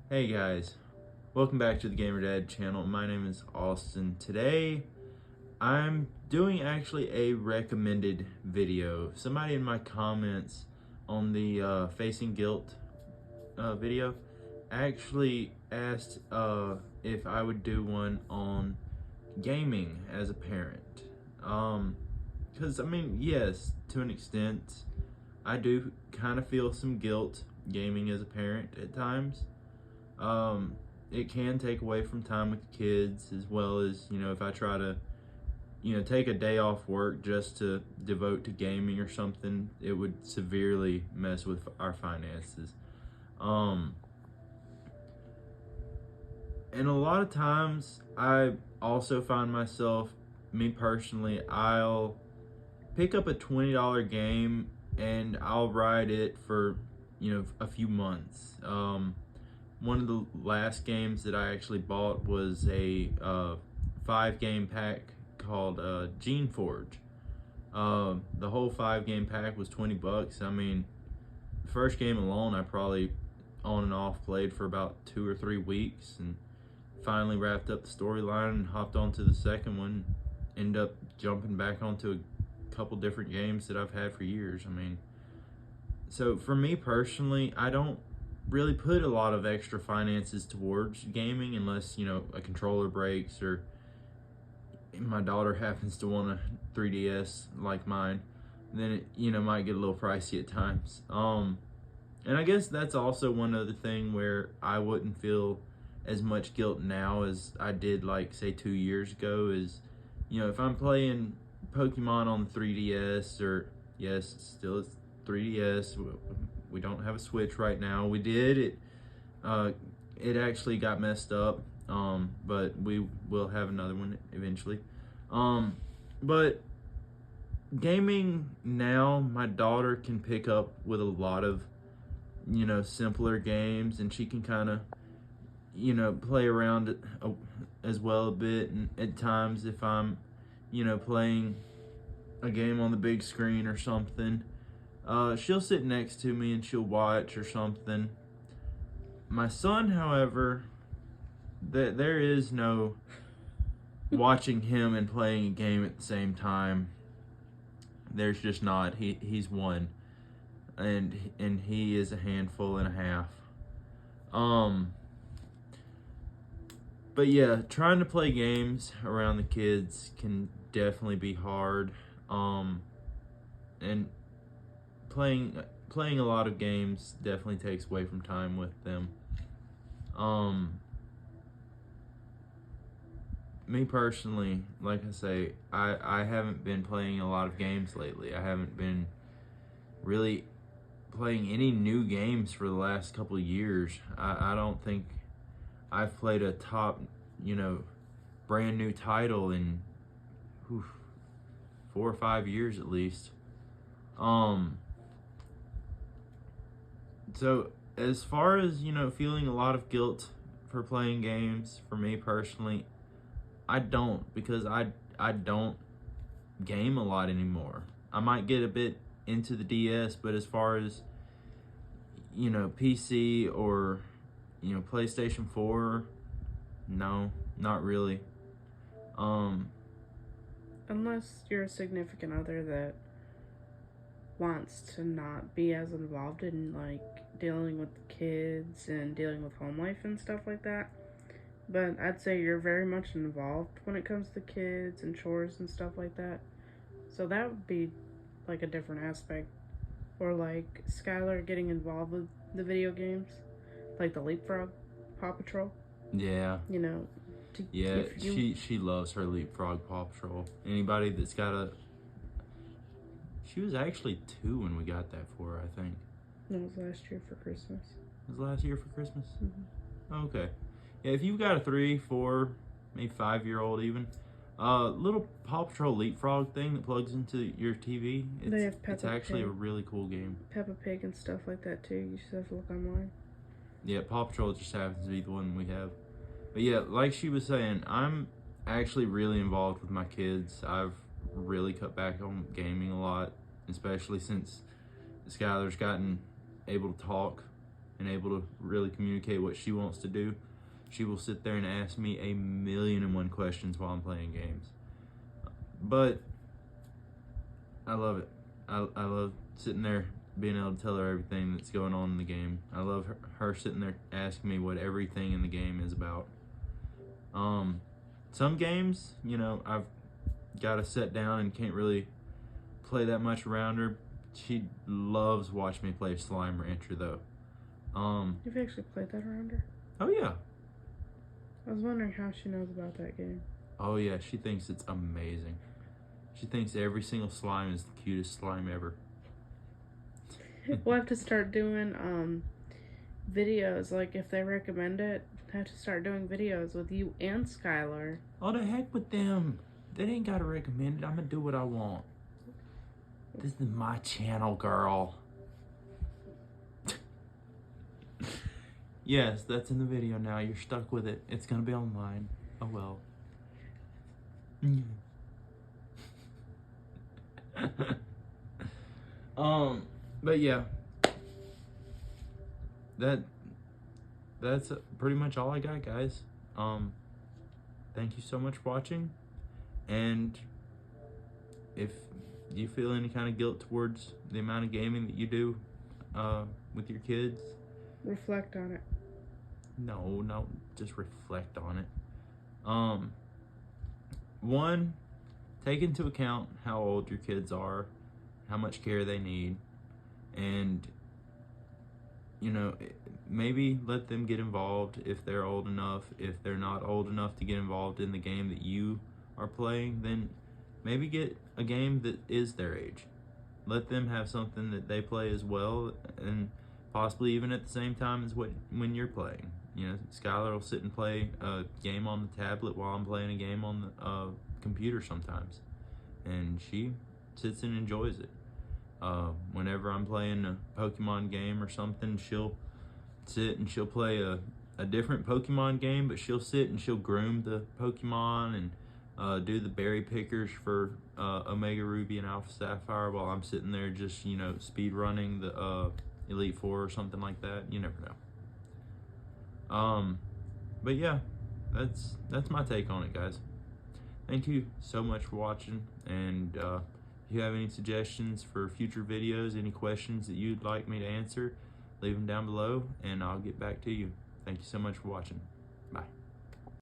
Hey guys, welcome back to the Gamer Dad channel. My name is Austin. Today I'm doing actually a recommended video. Somebody in my comments on the Facing Guilt video actually asked if I would do one on gaming as a parent. Because I mean, yes, to an extent, I do kind of feel some guilt gaming as a parent at times. It can take away from time with the kids, as well as, if I try to, take a day off work just to devote to gaming or something, it would severely mess with our finances. And a lot of times I also find myself, me personally, I'll pick up a $20 game and I'll ride it for, a few months. One of the last games that I actually bought was a 5-game pack called Gene Forge. The whole 5-game pack was $20. I mean, the first game alone I probably on and off played for about 2 or 3 weeks, and finally wrapped up the storyline and hopped onto the second one. Ended up jumping back onto a couple different games that I've had for years. I mean, so for me personally, I don't really put a lot of extra finances towards gaming unless, a controller breaks or my daughter happens to want a 3DS like mine. Then it, might get a little pricey at times. And I guess that's also one other thing where I wouldn't feel as much guilt now as I did, like, say 2 years ago, is, if I'm playing Pokemon on the 3DS, or yes, still it's 3DS. We don't have a Switch right now. We did. It actually got messed up, but we will have another one eventually. But gaming now, my daughter can pick up with a lot of, simpler games, and she can kind of, play around it as well a bit. And at times, if I'm, playing a game on the big screen or something, she'll sit next to me and she'll watch or something. My son, however, there is no watching him and playing a game at the same time. There's just not. He's one, and he is a handful and a half. But yeah, trying to play games around the kids can definitely be hard. And playing a lot of games definitely takes away from time with them. Me personally, like I say, I haven't been playing a lot of games lately. I haven't been really playing any new games for the last couple of years. I don't think I've played a top, brand new title in 4 or 5 years at least. So as far as, feeling a lot of guilt for playing games, for me personally, I don't, because I don't game a lot anymore. I might get a bit into the DS, but as far as, PC or, PlayStation 4, no, not really. Unless you're a significant other that wants to not be as involved in, like, dealing with the kids and dealing with home life and stuff like that. But I'd say you're very much involved when it comes to kids and chores and stuff like that. So that would be like a different aspect. Or like Skylar getting involved with the video games, like the Leapfrog Paw Patrol. Yeah. Yeah, she loves her Leapfrog Paw Patrol. Anybody that's got a... She was actually 2 when we got that for her, I think. That was last year for Christmas. It was last year for Christmas? Mm-hmm. Okay. Yeah, if you've got a 3, 4, maybe 5-year-old even, little Paw Patrol Leapfrog thing that plugs into your TV, it's actually a really cool game. Peppa Pig and stuff like that too. You just have to look online. Yeah, Paw Patrol just happens to be the one we have. But yeah, like she was saying, I'm actually really involved with my kids. I've really cut back on gaming a lot, especially since Skylar's gotten able to talk and able to really communicate what she wants to do, she will sit there and ask me 1,000,001 questions while I'm playing games. But I love it. I love sitting there being able to tell her everything that's going on in the game. I love her sitting there asking me what everything in the game is about. Some games, you know, I've got to sit down and can't really play that much around her. She loves watching me play Slime Rancher though. You've actually played that around her? Oh yeah. I was wondering how she knows about that game. Oh yeah, she thinks it's amazing. She thinks every single slime is the cutest slime ever. We'll have to start doing videos, like if they recommend it, have to start doing videos with you and Skylar. Oh, the heck with them. They ain't gotta recommend it. I'm gonna do what I want. This is my channel, girl. Yes, that's in the video now. You're stuck with it. It's gonna be online. Oh well. But yeah. That's pretty much all I got, guys. Thank you so much for watching. And if you feel any kind of guilt towards the amount of gaming that you do with your kids, reflect on it. No, just reflect on it. One, take into account how old your kids are, how much care they need, and you know, maybe let them get involved if they're old enough. If they're not old enough to get involved in the game that you are playing, then maybe get a game that is their age. Let them have something that they play as well, and possibly even at the same time as when you're playing. You know, Skylar will sit and play a game on the tablet while I'm playing a game on the computer sometimes, and she sits and enjoys it. Whenever I'm playing a Pokemon game or something, she'll sit and she'll play a different Pokemon game, but she'll sit and she'll groom the Pokemon and do the berry pickers for Omega Ruby and Alpha Sapphire while I'm sitting there just, you know, speed running the Elite Four or something like that. You never know. But yeah, that's my take on it, guys. Thank you so much for watching, and if you have any suggestions for future videos, any questions that you'd like me to answer, leave them down below and I'll get back to you. Thank you so much for watching.